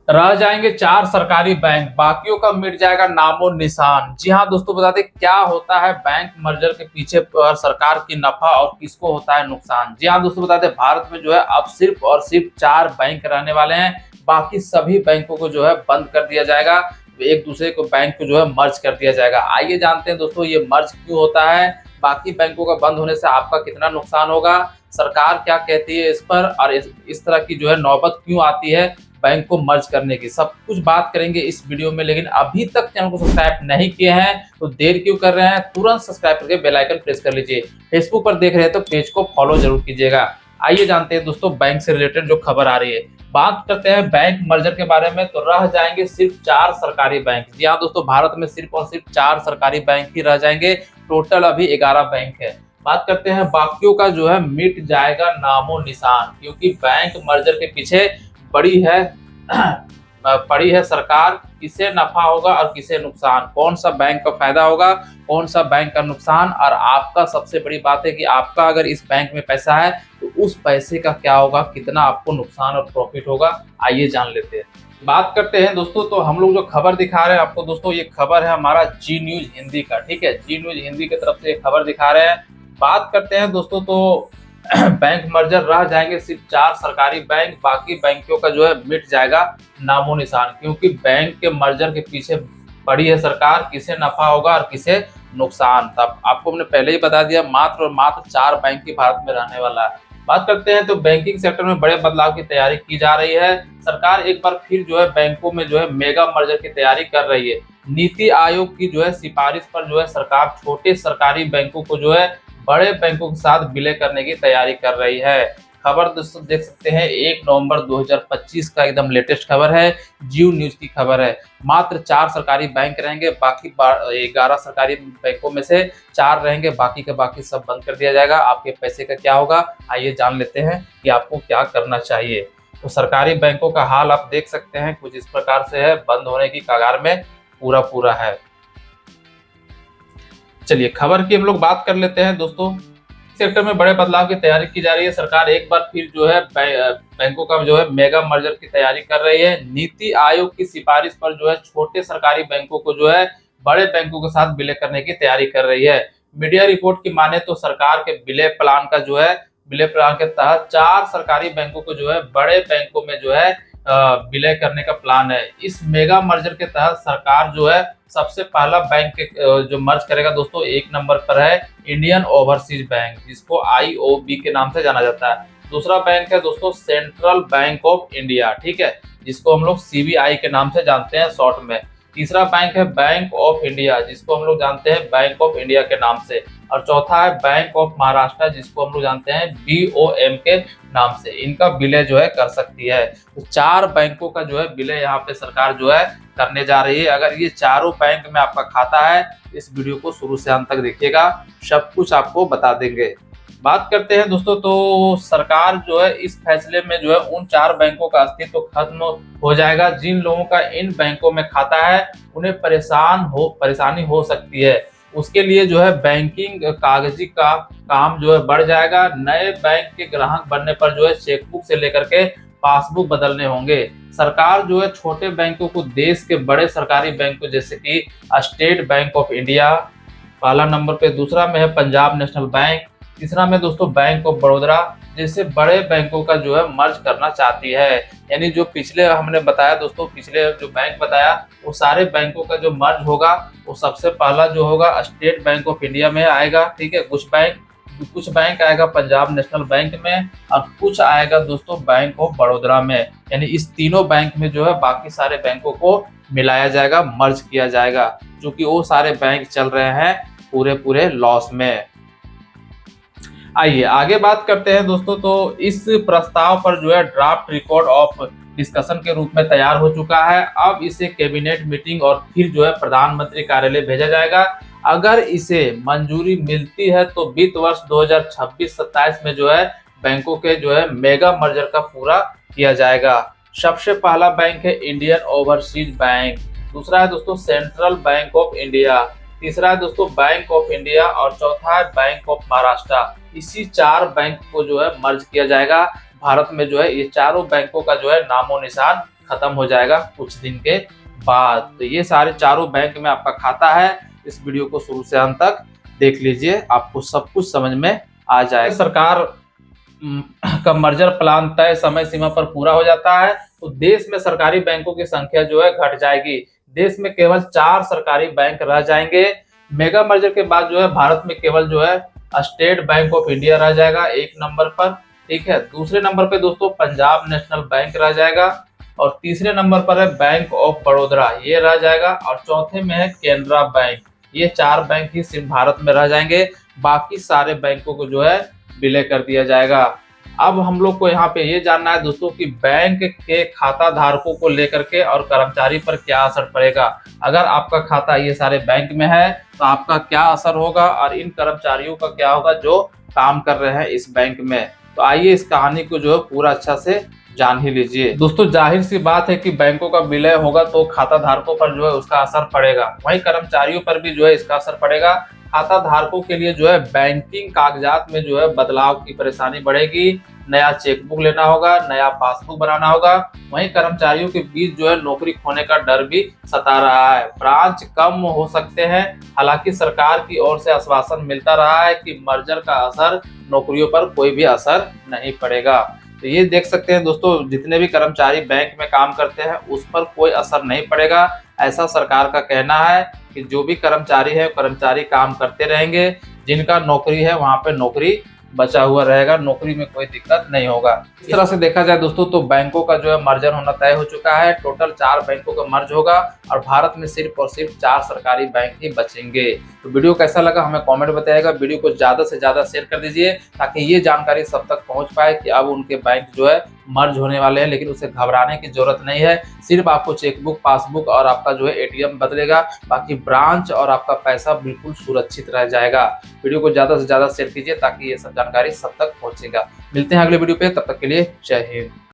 रह जाएंगे चार सरकारी बैंक, बाकियों का मिट जाएगा नामो निशान। जी हाँ दोस्तों, बता दें क्या होता है बैंक मर्जर के पीछे पर सरकार की नफा और किसको होता है नुकसान। जी हाँ दोस्तों, बता दें भारत में जो है अब सिर्फ और सिर्फ चार बैंक रहने वाले हैं। बाकी सभी बैंकों को जो है बंद कर दिया जाएगा, एक दूसरे को बैंक को जो है मर्ज कर दिया जाएगा। आइए जानते हैं दोस्तों ये मर्ज क्यों होता है, बाकी बैंकों का बंद होने से आपका कितना नुकसान होगा, सरकार क्या कहती है इस पर, और इस तरह की जो है नौबत क्यों आती है बैंक को मर्ज करने की, सब कुछ बात करेंगे इस वीडियो में। लेकिन अभी तक चैनल को सब्सक्राइब नहीं किए हैं तो देर क्यों कर रहे हैं, तुरंत सब्सक्राइब करके बेल आइकन प्रेस कर लीजिए। फेसबुक पर देख रहे हैं तो पेज को फॉलो जरूर कीजिएगा। आइए जानते हैं दोस्तों बैंक से रिलेटेड जो खबर आ रही है। बात करते हैं बैंक मर्जर के बारे में, तो रह जाएंगे सिर्फ चार सरकारी बैंक। जी हाँ दोस्तों, भारत में सिर्फ और सिर्फ चार सरकारी बैंक ही रह जाएंगे, टोटल अभी 11 बैंक है। बात करते हैं बाकियों का जो है मिट जाएगा नामो निशान, क्योंकि बैंक मर्जर के पीछे बड़ी है पड़ी है सरकार। किसे नफा होगा और किसे नुकसान, कौन सा बैंक का फायदा होगा, कौन सा बैंक का नुकसान, और आपका सबसे बड़ी बात है कि आपका अगर इस बैंक में पैसा है तो उस पैसे का क्या होगा, कितना आपको नुकसान और प्रॉफिट होगा। आइए जान लेते हैं। बात करते हैं दोस्तों, तो हम लोग जो खबर दिखा रहे हैं आपको दोस्तों, ये खबर है हमारा जी न्यूज हिंदी का। ठीक है, जी न्यूज हिंदी की तरफ से ये खबर दिखा रहे हैं। बात करते हैं दोस्तों, तो बैंक मर्जर रह जाएंगे सिर्फ चार सरकारी बैंक, बाकी बैंकों का जो है मिट जाएगा नामो निशान, क्योंकि बैंक के मर्जर के पीछे पड़ी है सरकार। किसे नफा होगा और किसे नुकसान, तब आपको हमने पहले ही बता दिया। मात्र और मात्र चार बैंक ही भारत में रहने वाला है। बात करते हैं तो बैंकिंग सेक्टर में बड़े बदलाव की तैयारी की जा रही है। सरकार एक बार फिर जो है बैंकों में जो है मेगा मर्जर की तैयारी कर रही है। नीति आयोग की जो है सिफारिश पर जो है सरकार छोटे सरकारी बैंकों को जो है बड़े बैंकों के साथ विलय करने की तैयारी कर रही है। खबर दोस्तों देख सकते हैं 1 नवंबर 2025 का एकदम लेटेस्ट खबर है, जियो न्यूज की खबर है। मात्र चार सरकारी बैंक रहेंगे, बाकी 11 सरकारी बैंकों में से चार रहेंगे, बाकी के बाकी सब बंद कर दिया जाएगा। आपके पैसे का क्या होगा, आइए जान लेते हैं कि आपको क्या करना चाहिए। तो सरकारी बैंकों का हाल आप देख सकते हैं कुछ इस प्रकार से है, बंद होने की कगार में पूरा है। चलिए खबर की हम लोग बात कर लेते हैं दोस्तों। सेक्टर में बड़े बदलाव की तैयारी की जा रही है। सरकार एक बार फिर जो है बैंकों का जो है मेगा मर्जर की तैयारी कर रही है। नीति आयोग की सिफारिश पर जो है छोटे सरकारी बैंकों को जो है बड़े बैंकों के साथ विलय करने की तैयारी कर रही है। मीडिया रिपोर्ट की माने तो सरकार के विलय प्लान के तहत चार सरकारी बैंकों को जो है बड़े बैंकों में जो है विलय करने का प्लान है। इस मेगा मर्जर के तहत सरकार जो है सबसे पहला बैंक जो मर्ज करेगा दोस्तों, 1 नंबर पर है इंडियन ओवरसीज बैंक, जिसको IOB के नाम से जाना जाता है। दूसरा बैंक है दोस्तों सेंट्रल बैंक ऑफ इंडिया, ठीक है, जिसको हम लोग CBI के नाम से जानते हैं शॉर्ट में। तीसरा बैंक है बैंक ऑफ इंडिया, जिसको हम लोग जानते हैं बैंक ऑफ इंडिया के नाम से। और चौथा है बैंक ऑफ महाराष्ट्र, जिसको हम लोग जानते हैं BOM के नाम से। इनका विलय जो है कर सकती है। तो चार बैंकों का जो है विलय यहाँ पे सरकार जो है करने जा रही है। अगर ये चारों बैंक में आपका खाता है, इस वीडियो को शुरू से अंत तक देखिएगा, सब कुछ आपको बता देंगे। बात करते हैं दोस्तों, तो सरकार जो है इस फैसले में जो है उन चार बैंकों का अस्तित्व तो खत्म हो जाएगा। जिन लोगों का इन बैंकों में खाता है उन्हें परेशानी हो सकती है। उसके लिए जो है बैंकिंग कागजी का काम जो है बढ़ जाएगा। नए बैंक के ग्राहक बनने पर जो है चेकबुक से लेकर के पासबुक बदलने होंगे। सरकार जो है छोटे बैंकों को देश के बड़े सरकारी बैंकों जैसे कि स्टेट बैंक ऑफ इंडिया पहला नंबर पे, दूसरा में है पंजाब नेशनल बैंक, तीसरा में दोस्तों बैंक ऑफ बड़ौदा जैसे बड़े बैंकों का जो है मर्ज करना चाहती है। यानी जो पिछले हमने बताया दोस्तों, पिछले जो बैंक बताया वो सारे बैंकों का जो मर्ज होगा वो सबसे पहला जो होगा स्टेट बैंक ऑफ इंडिया में आएगा। ठीक है, कुछ बैंक आएगा पंजाब नेशनल बैंक में, और कुछ आएगा दोस्तों बैंक ऑफ बड़ौदा में। यानी इस तीनों बैंक में जो है बाकी सारे बैंकों को मिलाया जाएगा, मर्ज किया जाएगा, क्योंकि वो सारे बैंक चल रहे हैं पूरे लॉस में। आइए आगे बात करते हैं दोस्तों। तो इस प्रस्ताव पर जो है ड्राफ्ट रिकॉर्ड ऑफ डिस्कशन के रूप में तैयार हो चुका है। अब इसे कैबिनेट मीटिंग और फिर जो है प्रधानमंत्री कार्यालय भेजा जाएगा। अगर इसे मंजूरी मिलती है तो वित्त वर्ष 2026-27 में जो है बैंकों के जो है मेगा मर्जर का पूरा किया जाएगा। सबसे पहला बैंक है इंडियन ओवरसीज बैंक, दूसरा है दोस्तों सेंट्रल बैंक ऑफ इंडिया, तीसरा है दोस्तों बैंक ऑफ इंडिया, और चौथा है बैंक ऑफ महाराष्ट्र। इसी चार बैंक को जो है मर्ज किया जाएगा। भारत में जो है ये चारों बैंकों का जो है नामो निशान खत्म हो जाएगा कुछ दिन के बाद। तो ये सारे चारों बैंक में आपका खाता है। इस वीडियो को शुरू से अंत तक देख लीजिए, आपको सब कुछ समझ में आ जाएगा। सरकार का मर्जर प्लान तय समय सीमा पर पूरा हो जाता है तो देश में सरकारी बैंकों की संख्या जो है घट जाएगी। देश में केवल 4 सरकारी बैंक रह जाएंगे। मेगा मर्जर के बाद जो है भारत में केवल जो है स्टेट बैंक ऑफ इंडिया रह जाएगा 1 नंबर पर, ठीक है। दूसरे नंबर पे दोस्तों पंजाब नेशनल बैंक रह जाएगा और तीसरे नंबर पर है बैंक ऑफ बड़ौदा, ये रह जाएगा और चौथे में है केनरा बैंक। ये 4 बैंक ही सिर्फ भारत में रह जाएंगे, बाकी सारे बैंकों को जो है विलय कर दिया जाएगा। अब हम लोग को यहाँ पे ये जानना है दोस्तों कि बैंक के खाता धारकों को लेकर के और कर्मचारी पर क्या असर पड़ेगा। अगर आपका खाता ये सारे बैंक में है तो आपका क्या असर होगा और इन कर्मचारियों का क्या होगा जो काम कर रहे हैं इस बैंक में। तो आइए इस कहानी को जो है पूरा अच्छा से जान ही लीजिए। दोस्तों जाहिर सी बात है कि बैंकों का विलय होगा तो खाता धारकों पर जो है उसका असर पड़ेगा, वहीं कर्मचारियों पर भी जो है इसका असर पड़ेगा। खाता धारकों के लिए जो है बैंकिंग कागजात में जो है बदलाव की परेशानी बढ़ेगी, नया चेकबुक लेना होगा, नया पासबुक बनाना होगा। वहीं कर्मचारियों के बीच जो है नौकरी खोने का डर भी सता रहा है, ब्रांच कम हो सकते हैं। हालांकि सरकार की ओर से आश्वासन मिलता रहा है कि मर्जर का असर नौकरियों पर कोई भी असर नहीं पड़ेगा। तो ये देख सकते हैं दोस्तों, जितने भी कर्मचारी बैंक में काम करते हैं उस पर कोई असर नहीं पड़ेगा, ऐसा सरकार का कहना है कि जो भी कर्मचारी है कर्मचारी काम करते रहेंगे, जिनका नौकरी है वहां पे नौकरी बचा हुआ रहेगा, नौकरी में कोई दिक्कत नहीं होगा। इस तरह से देखा जाए दोस्तों तो बैंकों का जो है मर्जर होना तय हो चुका है। टोटल 4 बैंकों का मर्ज होगा और भारत में सिर्फ और सिर्फ 4 सरकारी बैंक ही बचेंगे। तो वीडियो कैसा लगा हमें कमेंट बताइएगा। वीडियो को ज्यादा से ज्यादा शेयर कर दीजिए ताकि ये जानकारी सब तक पहुंच पाए कि अब उनके बैंक जो है मर्ज होने वाले हैं, लेकिन उसे घबराने की जरूरत नहीं है। सिर्फ आपको चेकबुक, पासबुक और आपका जो है एटीएम बदलेगा, बाकी ब्रांच और आपका पैसा बिल्कुल सुरक्षित रह जाएगा। वीडियो को ज्यादा से ज्यादा शेयर कीजिए ताकि ये सब जानकारी सब तक पहुंचेगा। मिलते हैं अगले वीडियो पे, तब तक के लिए जय हिंद।